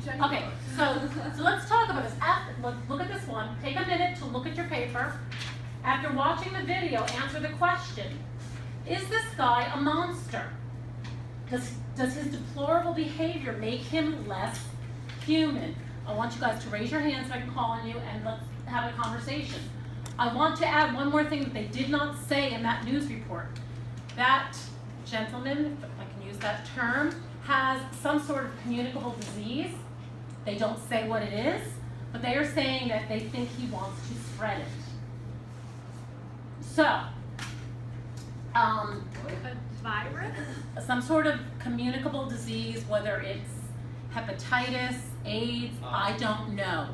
Okay, so let's talk about this. Look at this one. Take a minute to look at your paper. After watching the video, answer the question. Is this guy a monster? Does his deplorable behavior make him less human? I want you guys to raise your hands so I can call on you and let's have a conversation. I want to add one more thing that they did not say in that news report. That gentleman, if I can use that term, has some sort of communicable disease. They don't say what it is, but they are saying that they think he wants to spread it. So, a virus? Some sort of communicable disease, whether it's hepatitis, AIDS, I don't know.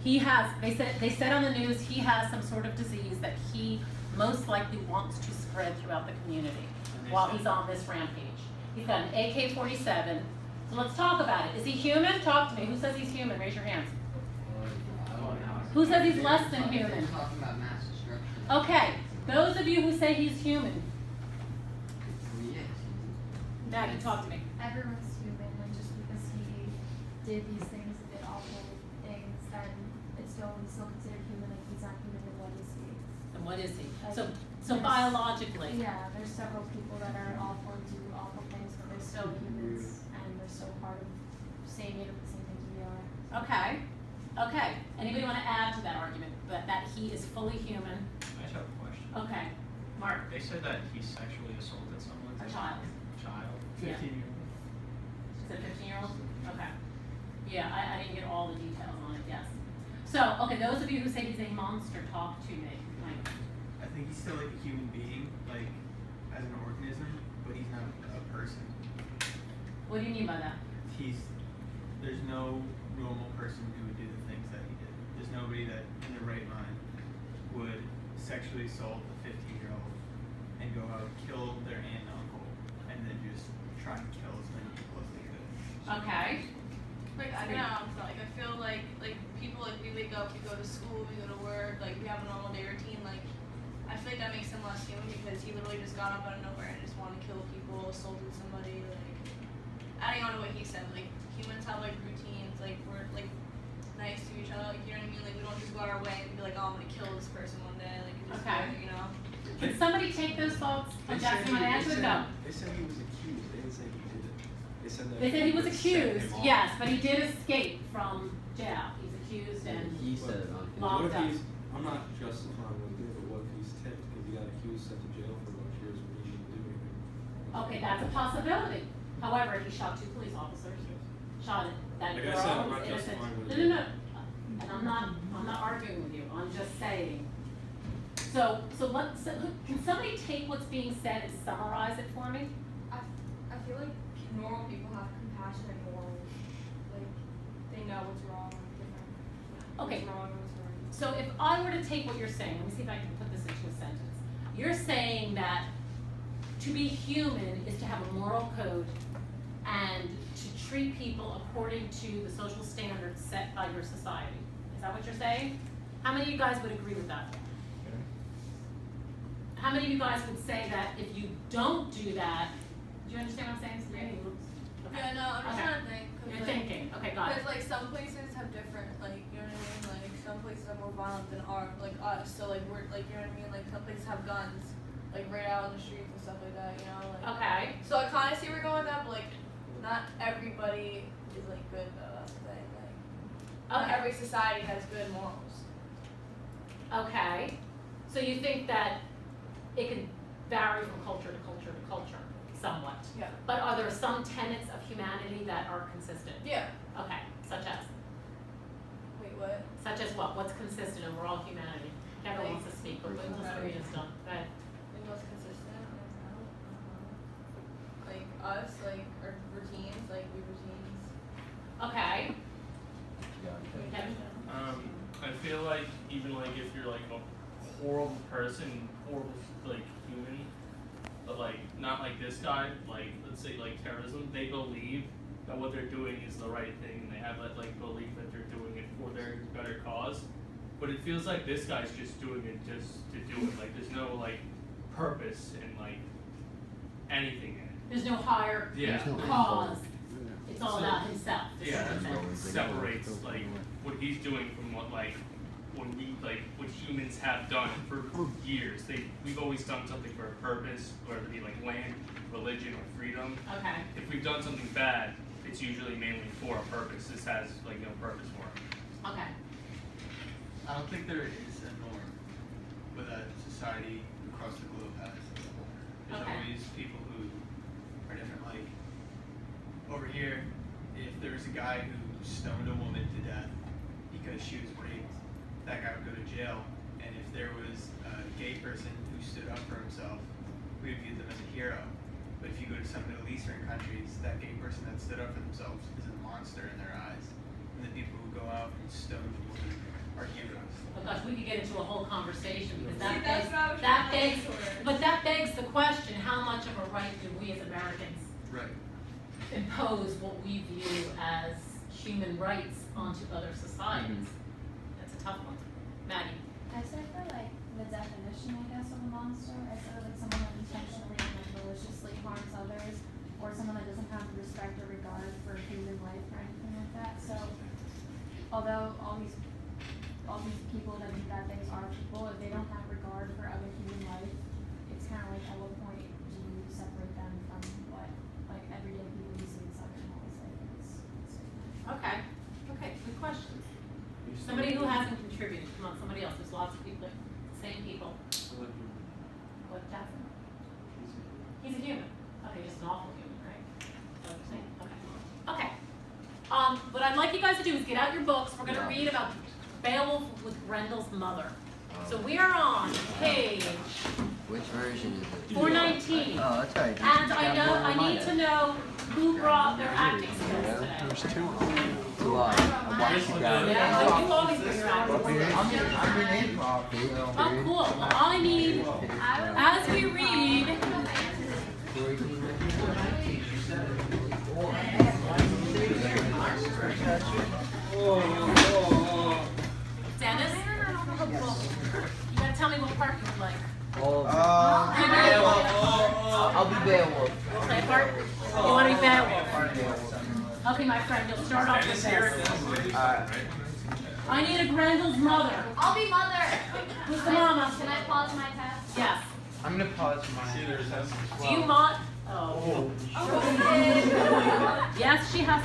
He has, they said on the news, he has some sort of disease that he most likely wants to spread throughout the community while he's on this rampage. He's got an AK-47. So let's talk about it. Is he human? Talk to me. Who says he's human? Raise your hands. Who says he's less than human? Talking about mass destruction. Okay, those of you who say he's human. Maggie, talk to me. Everyone's human, and just because he did these things, did awful things, then he's still considered human. If he's not human, then what is he? And what is he? Like, So biologically. Yeah, there's several people that are awful and do awful things, but they're still humans, and they're still part of saying it the same things we are. Okay. Okay. Anybody want to add to that argument? That he is fully human? I just have a question. Okay. Mark. They said that he sexually assaulted someone. A child. Child. 15-year-old. Is it 15-year-old? Okay. Yeah, I didn't get all the details on it, yes. So, okay, those of you who say he's a monster, talk to me. Mike. I think he's still like a human being, like as an organism, but he's not a person. What do you mean by that? There's no normal person who would do the things that he did. There's nobody that in their right mind would sexually assault a 15-year-old and go out, kill their aunt and uncle, and then just try and kill as many people as they could. Okay. Like, I don't know, like, I feel like people, like, we wake up, we go to school, we go to work, like, we have a normal day routine, like, I feel like that makes him less human because he literally just got up out of nowhere and just wanted to kill people, assaulted somebody, like, adding on to what he said, like, humans have, like, routines, like, we're, like, nice to each other, like, you know what I mean, like, we don't just go out our way and be like, oh, I'm gonna kill this person one day, like, it's just, Okay. you know? Can somebody take those thoughts? Oh, Jackson, you want to answer it? Go. They said he was accused. They didn't say he did it. They said that. They said he was accused, yes, but he did escape from jail. He's accused and He said it on his. locked What if up. he's? I'm not justifying what he did, but what if he's tipped because he got accused, sent to jail for a bunch of years when he didn't do anything? Okay, that's a possibility. However, he shot 2 police officers. Shot it. That Like I girl said, I'm was not innocent. justifying what No, he no, did. no. And I'm not arguing with you. I'm just saying. So can somebody take what's being said and summarize it for me? I feel like normal people have compassion and morals. Like, they know what's wrong and different. Okay. What's wrong and what's right. So if I were to take what you're saying, let me see if I can put this into a sentence. You're saying that to be human is to have a moral code and to treat people according to the social standards set by your society. Is that what you're saying? How many of you guys would agree with that? How many of you guys would say that if you don't do that, do you understand what I'm saying? Okay. Yeah, no, I'm just Okay. trying to think. You're thinking. Okay, got it. Because, like, some places have different, like, you know what I mean? Like, some places are more violent than our, like, us. So, like, we're, like, you know what I mean? Like, some places have guns, like, right out in the streets and stuff like that, you know? Like, Okay. so I kind of see where you're going with that, but, like, not everybody is, like, good, though. That's the thing. Like, not Okay. every society has good morals. Okay. So you think that it can vary from culture to culture to culture, somewhat. Yeah. But are there some tenets of humanity that are consistent? Yeah. Okay, such as? Wait, what? Such as what? What's consistent overall humanity? Kevin wants to speak, but wait until Serena's done. Go ahead. Like, what's consistent? I don't know. Like, us, like, our routines, like, we routines. Okay. Kevin? I feel like even like if you're like a horrible person, horrible like human, but like not like this guy, like let's say like terrorism, they believe that what they're doing is the right thing and they have that like belief that they're doing it for their better cause. But it feels like this guy's just doing it just to do it. Like there's no like purpose and like anything in it. There's no higher Yeah. cause. It's all about himself. Yeah, that's what separates like what he's doing from what like what humans have done for years. We've always done something for a purpose, whether it be like land, religion, or freedom. Okay. If we've done something bad, it's usually mainly for a purpose. This has like no purpose for it. Okay. I don't think there is a norm with a society across the globe has as a whole. There's Okay. always people who are different. Like over here, if there was a guy who stoned a woman to death because she was raped, that guy would go to jail. And if there was a gay person who stood up for himself, we would view them as a hero. But if you go to some Middle Eastern countries, that gay person that stood up for themselves is a monster in their eyes. And the people who go out and stone the woman are heroes. Oh gosh, we could get into a whole conversation because See, that that's what I was begs, trying to answer. but that begs the question, how much of a right do we as Americans Right. impose what we view as human rights onto other societies? That's a tough one. Maggie? I say for like the definition, I guess, of a monster, I said like someone that intentionally and like maliciously harms others, or someone that doesn't have respect or regard for human life or anything like that. So, although all these people that do bad things are people, if they don't have regard for other human life, it's kind of like at what point do you separate them from what like everyday people you see in southern malls? I think it's Okay. Okay, good questions. Somebody who hasn't contributed, come on, somebody else, there's lots of people, same people. What, Jackson? He's a human. Okay, just an awful human, right? Is that what you're saying? Okay. Okay. What I'd like you guys to do is get out your books. We're going to read about Beowulf with Grendel's mother. So we are on page Which version is it? 419. Oh, that's right. And I need to know who brought their acting skills today. There's two. It's a lot. I watched you guys. Yeah, you always bring your acting skills. I'm in improv. Oh, cool. Well, I need, as we read, Dennis, you gotta tell me what part you would like. I'll be Beowulf. Play a part? You want to be Beowulf? Okay, my friend, you'll start off with this. I need a Grendel's mother. I'll be mother. Who's the mama? Can I pause my test? Yes. I'm gonna pause mine. Do you want? Oh. Yes, she has